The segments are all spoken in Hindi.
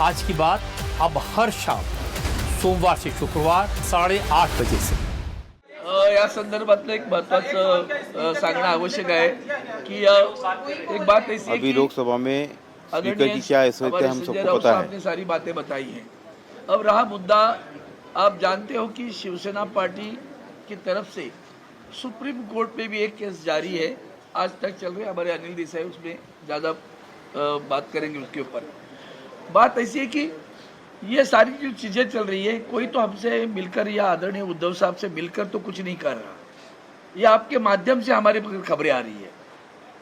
आज की बात अब हर शाम सोमवार से शुक्रवार 8:30 बजे से। या संदर्भातलं एक महत्त्वाचं सांगणं आवश्यक आहे की एक बात ऐसी है अभी कि लोकसभा में स्पीकर की क्या हैसियत है हम सबको पता है। आपने सारी बातें बताई हैं। अब रहा मुद्दा, आप जानते हो कि शिवसेना पार्टी की तरफ से सुप्रीम कोर्ट में भी एक केस जारी है, आज तक चल रहे हैं। हमारे अनिल देसाई उसमें ज़्यादा बात करेंगे उसके ऊपर। बात ऐसी है कि ये सारी जो चीज़ें चल रही है, कोई तो हमसे मिलकर या आदरणीय उद्धव साहब से मिलकर तो कुछ नहीं कर रहा। ये आपके माध्यम से हमारे पास खबरें आ रही है।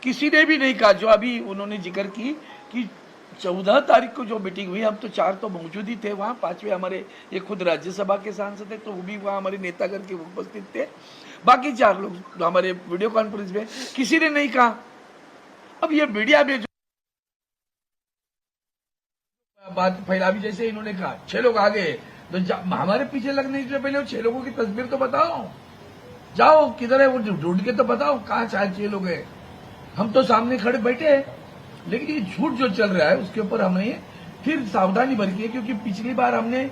किसी ने भी नहीं कहा, जो अभी उन्होंने जिक्र की कि 14 तारीख को जो मीटिंग हुई, हम तो 4 तो मौजूद ही थे वहाँ, 5वें हमारे ये खुद राज्यसभा के सांसद थे तो वो भी वहाँ हमारे नेतागण के उपस्थित थे। बाकी 4 लोग हमारे वीडियो कॉन्फ्रेंस में, किसी ने नहीं कहा। अब ये मीडिया में जो बात फैलावी, जैसे इन्होंने कहा 6 लोग आ गए तो हमारे पीछे लगने से पहले 6 लोगों की तस्वीर तो बताओ, जाओ किधर है वो ढूंढ के तो बताओ कहाँ 6 लोग हैं। हम तो सामने खड़े बैठे हैं, लेकिन ये झूठ जो चल रहा है उसके ऊपर हमें फिर सावधानी बरती है। क्योंकि पिछली बार हमने,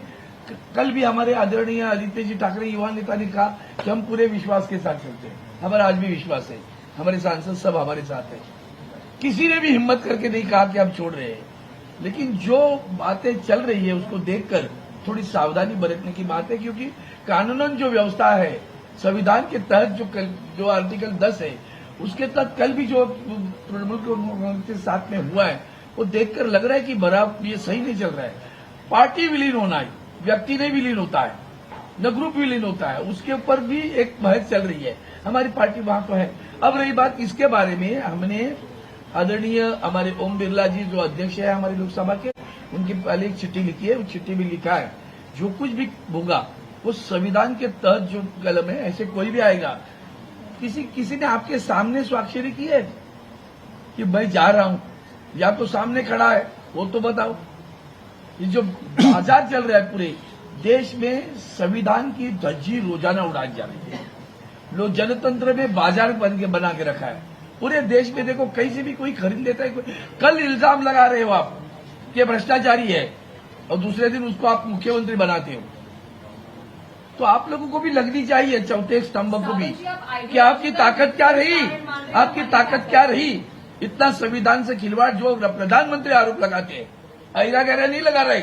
कल भी हमारे आदरणीय आदित्य जी ठाकरे युवा नेता ने कहा कि हम पूरे विश्वास के साथ चलते हैं। हमारा आज भी विश्वास है, हमारे सांसद सब हमारे साथ है। किसी ने भी हिम्मत करके नहीं कहा कि हम छोड़ रहे हैं। लेकिन जो बातें चल रही है उसको देखकर थोड़ी सावधानी बरतने की बात है। क्योंकि कानूनन जो व्यवस्था है, संविधान के तहत जो आर्टिकल 10 है, उसके तहत कल भी जो तृणमूल कांग्रेस के साथ में हुआ है, वो देखकर लग रहा है कि बराबर ये सही नहीं चल रहा है। पार्टी विलीन होना है, व्यक्ति नहीं विलीन होता है, न ग्रुप विलीन होता है, उसके ऊपर भी एक बहस चल रही है। हमारी पार्टी वहां तो है। अब रही बात इसके बारे में, हमने आदरणीय हमारे ओम बिरला जी जो अध्यक्ष है हमारी लोकसभा के, उनकी पहले एक चिट्ठी लिखी है। उस चिट्ठी में लिखा है जो कुछ भी होगा वो संविधान के तहत जो कलम है, ऐसे कोई भी आएगा। किसी ने आपके सामने स्वाक्षरी की है कि मैं जा रहा हूं, या तो सामने खड़ा है वो तो बताओ। ये जो बाजार चल रहा है पूरे देश में, संविधान की धज्जी रोजाना उड़ाई जा रही है। लोग जनतंत्र में बाजार बना के रखा है पूरे देश में। देखो कहीं से भी कोई खरीद लेता है। कल इल्जाम लगा रहे हो आप कि भ्रष्टाचारी है और दूसरे दिन उसको आप मुख्यमंत्री बनाते हो, तो आप लोगों को भी लगनी चाहिए चौथे स्तंभ को भी कि आपकी ताकत क्या रही, आपकी ताकत क्या रही। इतना संविधान से खिलवाड़ जो प्रधानमंत्री आरोप लगाते हैं, ऐरा गैरा नहीं लगा रहे,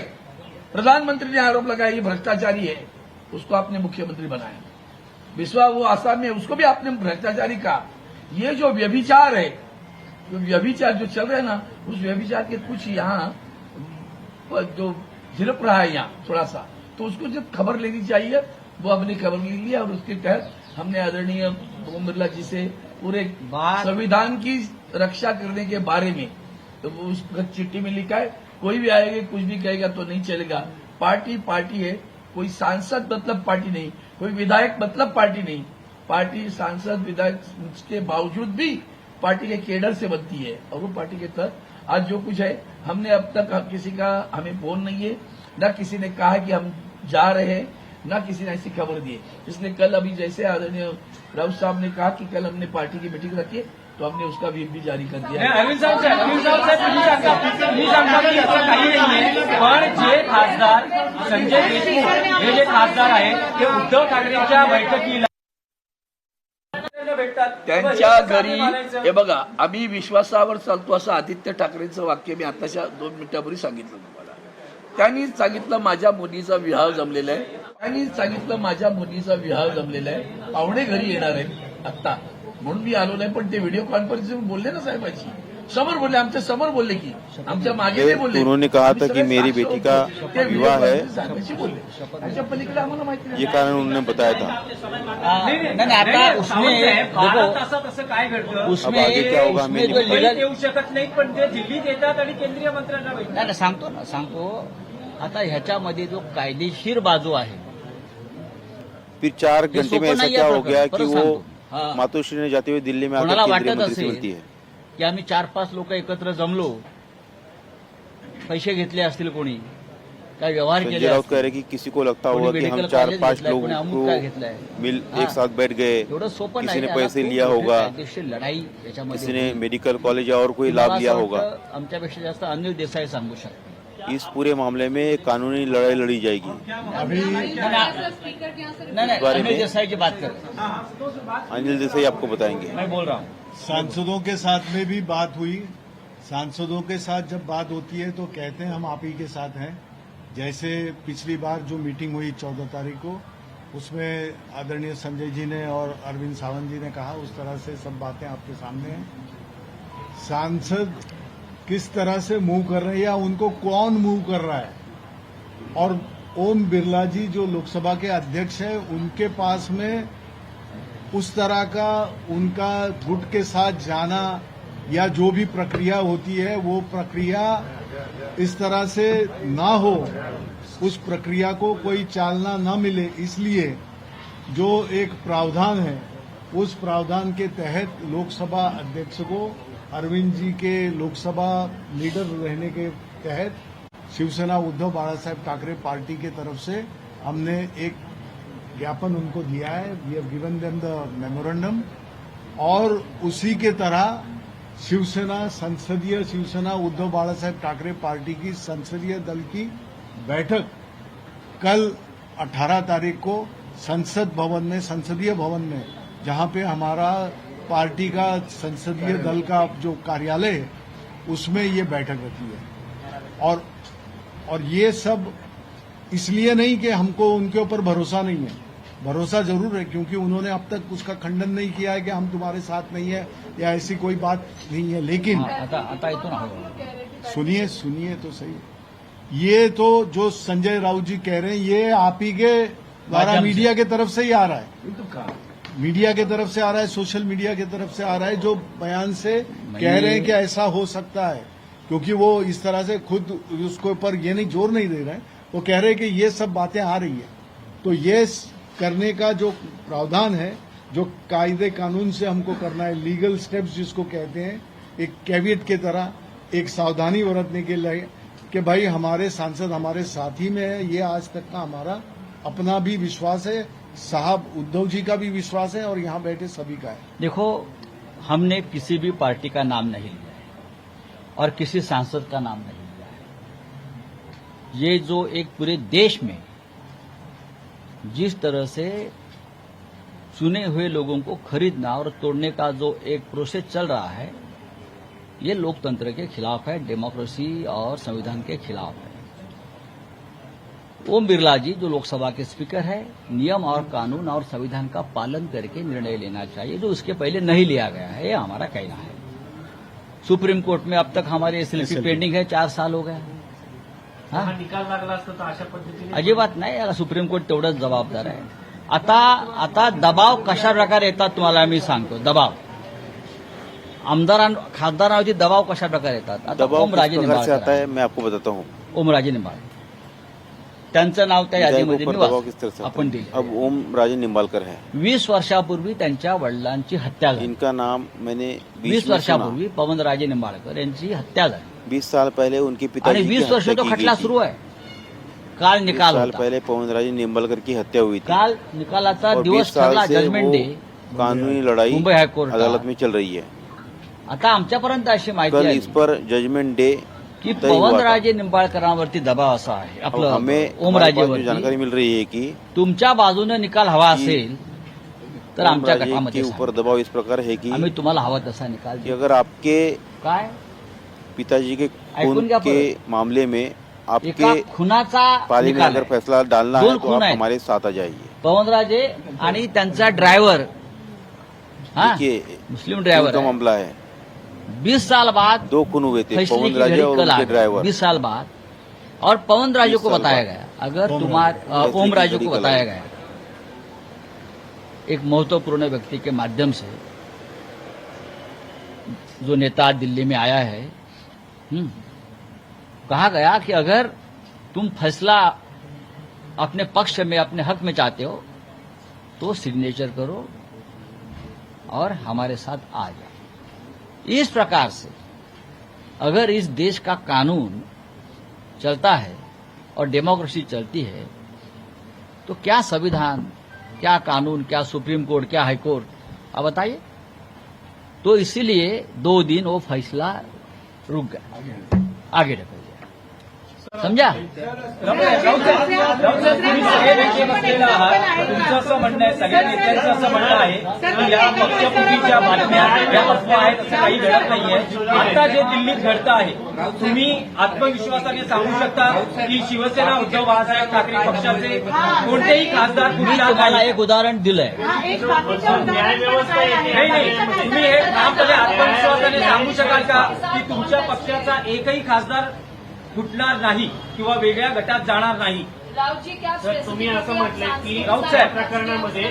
प्रधानमंत्री ने आरोप लगाया ये भ्रष्टाचारी है, उसको आपने मुख्यमंत्री बनाया। विश्वा वो आसाम में, उसको भी आपने भ्रष्टाचारी कहा। ये जो व्यभिचार है, जो व्यभिचार जो चल रहा है ना, उस व्यभिचार के कुछ यहाँ जो झिलक रहा है यहाँ थोड़ा सा, तो उसको जब खबर लेनी चाहिए वो अपनी खबर ले लिया। और उसके तहत हमने आदरणीय ओम बिरला जी से पूरे संविधान की रक्षा करने के बारे में, तो वो उस चिट्ठी में लिखा है कोई भी आएगा कुछ भी कहेगा तो नहीं चलेगा। पार्टी पार्टी है, कोई सांसद मतलब पार्टी नहीं, कोई विधायक मतलब पार्टी नहीं। पार्टी सांसद विधायक के बावजूद भी पार्टी के केडर से बनती है, और वो पार्टी के तहत आज जो कुछ है, हमने अब तक किसी का हमें फोन नहीं है, न किसी ने कहा कि हम जा रहे हैं, न किसी ने ऐसी खबर दी है। इसलिए कल अभी जैसे आदरणीय राउत साहब ने कहा कि कल हमने पार्टी की मीटिंग रखी है, तो हमने उसका व्हीप भी जारी कर दिया। अनिल साहेब तुम्ही सांगता की असं काही नाहीये, पण जे खासदार संजय देशमुख हे जे खासदार आहेत ते उद्धव ठाकरेंच्या बैठकीला त्यांच्या घरी, हे बघा आम्ही विश्वासावर चालतो असं आदित्य ठाकरेंचं वाक्य मी आताच्या 2 मिनिटांपूर्वी सांगितलं तुम्हाला। त्यांनी सांगितलं माझ्या मुलीचा विवाह जमलेला आहे, पाहुणे घरी येणार आहेत आत्ता, म्हणून मी आलो नाही। पण ते व्हिडिओ कॉन्फरन्सिंग बोलले ना साहेबांची, समोर बोलले, आमच्या समोर बोलले, की आमच्या मागे नाही बोलले। उन्होंने कहा था कि मेरी बेटी का विवाह है, बोलले आमच्या पलीकडे आम्हाला माहिती नाही। ये कारण उन्होंने बताया था। आता उसमें काय घडतं, उसमें आगे क्या होगा हमें जो लीगल येऊ शकत नाही, पण ते दिल्लीत येतात आणि केंद्रीय मंत्र्यांना भेटतात। नाही सांगतो आता ह्याच्यामध्ये जो कायदेशीर बाजू आहे, फिर 4 घंटे में ऐसा क्या हो गया कि वो हाँ। मातोश्री ने जाते हुए दिल्ली में आकर कोणाला केंद्रीय वाटत मंत्री से मिलती असेल है। की आम्ही 4-5 लोक एकत्र जमलो, पैसे घेतले असतील, कोणी काय व्यवहार संजय केले राउत कह असतील, रहे कि किसी को लगता कोणी होगा कि हम मेडिकल 4-5 कॉलेज लोग घेतलंय, कोणी को अमुक काय घेतलंय, मिल हाँ। एक साथ बैठ गए, एवढं सोपं किसी नाही। ने पैसे लिया होगा, कायदेशीर लढाई याच्यामध्ये किसी ने होईल। मेडिकल कॉलेज या और कोई मला लाभ लिया असं होगा। वाटतं आमच्यापेक्षा जास्त अनिल देसाई सांगू शकतो। इस पूरे मामले में कानूनी लड़ाई लड़ी जाएगी। अभी इस बारे में देसाई की बात कर अनिल देसाई आपको बताएंगे। मैं बोल रहा हूँ। सांसदों के साथ में भी बात हुई। सांसदों के साथ जब बात होती है तो कहते हैं हम आप ही के साथ हैं। जैसे पिछली बार जो मीटिंग हुई 14 तारीख को, उसमें आदरणीय संजय जी ने और अरविंद सावंत जी ने कहा, उस तरह से सब बातें आपके सामने हैं। सांसद किस तरह से मूव कर रहे हैं या उनको कौन मूव कर रहा है, और ओम बिरला जी जो लोकसभा के अध्यक्ष हैं उनके पास में उस तरह का उनका गुट के साथ जाना या जो भी प्रक्रिया होती है वो प्रक्रिया इस तरह से ना हो, उस प्रक्रिया को कोई चालना ना मिले, इसलिए जो एक प्रावधान है उस प्रावधान के तहत लोकसभा अध्यक्ष को अरविंद जी के लोकसभा लीडर रहने के तहत शिवसेना उद्धव बाला साहेब ठाकरे पार्टी के तरफ से हमने एक ज्ञापन उनको दिया है। We have given them the memorandum, और उसी के तरह शिवसेना उद्धव बाला साहेब ठाकरे पार्टी की संसदीय दल की बैठक कल 18 तारीख को संसदीय भवन में, जहां पे हमारा पार्टी का संसदीय दल का जो कार्यालय है उसमें ये बैठक रखी है। और ये सब इसलिए नहीं कि हमको उनके ऊपर भरोसा नहीं है, भरोसा जरूर है, क्योंकि उन्होंने अब तक उसका खंडन नहीं किया है कि हम तुम्हारे साथ नहीं है या ऐसी कोई बात नहीं है। लेकिन सुनिए तो सही, ये तो जो संजय राउत जी कह रहे हैं ये आप ही के द्वारा मीडिया के तरफ से ही आ रहा है, मीडिया के तरफ से आ रहा है, सोशल मीडिया की तरफ से आ रहा है, जो बयान से कह रहे हैं कि ऐसा हो सकता है, क्योंकि वो इस तरह से खुद उसके ऊपर ये नहीं जोर नहीं दे रहे हैं, वो कह रहे हैं कि ये सब बातें आ रही है। तो ये करने का जो प्रावधान है, जो कायदे कानून से हमको करना है, लीगल स्टेप्स जिसको कहते हैं, एक कैविएट की तरह एक सावधानी बरतने के लिए कि भाई हमारे सांसद हमारे साथी में है, ये आज तक का हमारा अपना भी विश्वास है, साहब उद्धव जी का भी विश्वास है और यहाँ बैठे सभी का है। देखो, हमने किसी भी पार्टी का नाम नहीं लिया है और किसी सांसद का नाम नहीं लिया है। ये जो एक पूरे देश में जिस तरह से चुने हुए लोगों को खरीदना और तोड़ने का जो एक प्रोसेस चल रहा है, ये लोकतंत्र के खिलाफ है, डेमोक्रेसी और संविधान के खिलाफ है। ओम बिरला जी जो लोकसभा के स्पीकर है, नियम और कानून और संविधान का पालन करके निर्णय लेना चाहिए, जो उसके पहले नहीं लिया गया है, ये हमारा कहना है। सुप्रीम कोर्ट में अब तक हमारे एसएलपी पेंडिंग है, 4 साल हो गए। हा निकाल लागला असता तर अशा पद्धतीने अजिबात नाही, याला सुप्रीम कोर्ट तेवढंच जबाबदार आहे। आता दबाव कशा प्रकारे येतात तुम्हाला मी सांगतो। दबाव खासदारांवरती दबाव कशा प्रकारे येतात। आता दबाव ओमराजे किस प्रकार से आता है निंबाळकर, मैं आपको बताता हूँ। ओमराजे निंबाळकर त्यांचं नाव त्या यादीमध्ये दबाव किस तरह से आता आपण है? दिले। अब ओम राजे निंबालकर है, 20 वर्षापूर्वी त्यांच्या वडिलांची हत्या झाली। इनका नाम मैंने 20 वर्षापूर्वी पवनराजे निंबाळकर यांची हत्या झाली 20 साल पहले उनके आणि पिताजी की 20 वर्ष हत्या तो की खटला गई सुरू थी। आहे। काल 20 निकाल साल होता, पहले पवनराजे निंबालकर की हत्या हुई थी काल निकालाचा और 20 दिवस साल ठरला, से जजमेंट वो डे कानूनी लड़ाई मुंबई हायकोर्ट अदालत में चल रही है। आता आमच्यापर्यंत अशी माहिती कल आहे इस पर जजमेंट डे की तय हुआ था। पवनराजे निंबाळकरांवरती दबाव असा आहे, अब हमें हमारे पास जो ओमराजेवरती, जानकारी मिल रही है कि तुमच्या बाजूने निकाल हवा असेल तर आमच्या ओमराजे के गटामध्ये ऊपर सांगा। दबाव इस प्रकार है कि आम्ही तुम्हाला हवा तसा निकाल कि देऊ। अगर आपके काय पिताजी के ऐकून खून घ्या के परत। मामले में एका आपके खुनाचा पाली में निकाल अगर आहे। फैसला डालना दोन है तो खून आप आहेत। हमारे साथ आ जाइए। पवनराजे आणि त्यांचा ड्रायव्हर, हा देखिए मुस्लिम ड्रायव्हर का आहे। मामला है, 20 साल बाद 2 खून हुए थे, फैसले पवन की राजे घड़ी और कल आ उनके गई, ड्राइवर। 20 साल बाद, और पवन राजे 20 को साल बताया बाद। गया, अगर ओम ओम राजे घड़ी को कल बताया आई। गया एक महत्वपूर्ण व्यक्ति के माध्यम से, जो नेता दिल्ली में आया है, कहा गया कि अगर तुम फैसला अपने पक्ष में अपने हक में चाहते हो तो सिग्नेचर करो और हमारे साथ आ जाओ। इस प्रकार से अगर इस देश का कानून चलता है और डेमोक्रेसी चलती है तो क्या संविधान, क्या कानून, क्या सुप्रीम कोर्ट, क्या हाई कोर्ट, आप बताइए। तो इसीलिए 2 दिन वो फैसला रुक गया, आगे रखा गया। समझा? तुम्ही सगळे नेते बसलेला आहात. तुमचं असं म्हणणं आहे, सगळ्या नेत्यांचं असं म्हणणं आहे की या पक्षफुटीच्या बातम्या या अफवा आहेत, असं काही घडत नाहीये. आता जे दिल्लीत घडतं आहे, तुम्ही आत्मविश्वासाने सांगू शकता की शिवसेना उद्धव बाळासाहेब ठाकरे पक्षाचे कोणतेही खासदार मी कुठला तुम्हाला नाही. एक उदाहरण दिलंय. नाही तुम्ही हे ठामपणे आत्मविश्वासाने सांगू शकाल का की तुमच्या पक्षाचा एकही खासदार फुटणार नाही किंवा वेगळ्या गटात जाणार नाही? राऊतजी क्या तुम्ही असं म्हटलंय की राऊत साहेब प्रकरणामध्ये वो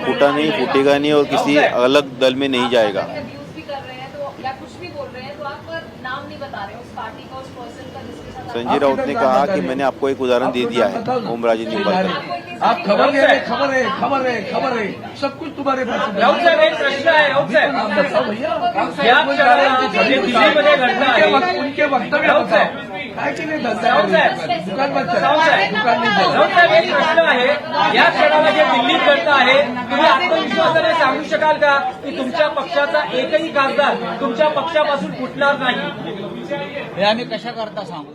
फूटा नहीं, फूटेगा नहीं और किसी अलग दल में नहीं जाएगा। अब्यूज भी कर रहे हैं तो या कुछ भी बोल रहे हैं तो आप नाम नहीं बता रहे उस पार्टी का, उस पर्सन का जिसके साथ संजय राउत ने कहा कि मैंने आपको एक उदाहरण दे दिया है ओम राजेंद्र निंबाळकर। आप खबर दे रहे, खबर है, सब कुछ तुम्हारे पास है। राऊत साहेब एक प्रश्न आहे. राऊत साहेब आप बताओ भैया, या क्षणाला जे दिल्लीमध्ये घडतं आहे, उनके वक्तव्य राऊत बताओ. साहेब. काय केले धंदा राऊत साहेब. दुकान बंद करा. राऊत साहेब. दुकान नाही चालत. राऊत साहेब एक प्रश्न आहे. या क्षणाला जे दिल्लीत घडतं आहे, तुम्ही आत्मविश्वासाने सांगू शकाल का की तुमच्या पक्षाचा एकही खासदार तुमच्या पक्षापासून फुटणार नाही? हे आम्ही कशा करता सांगू?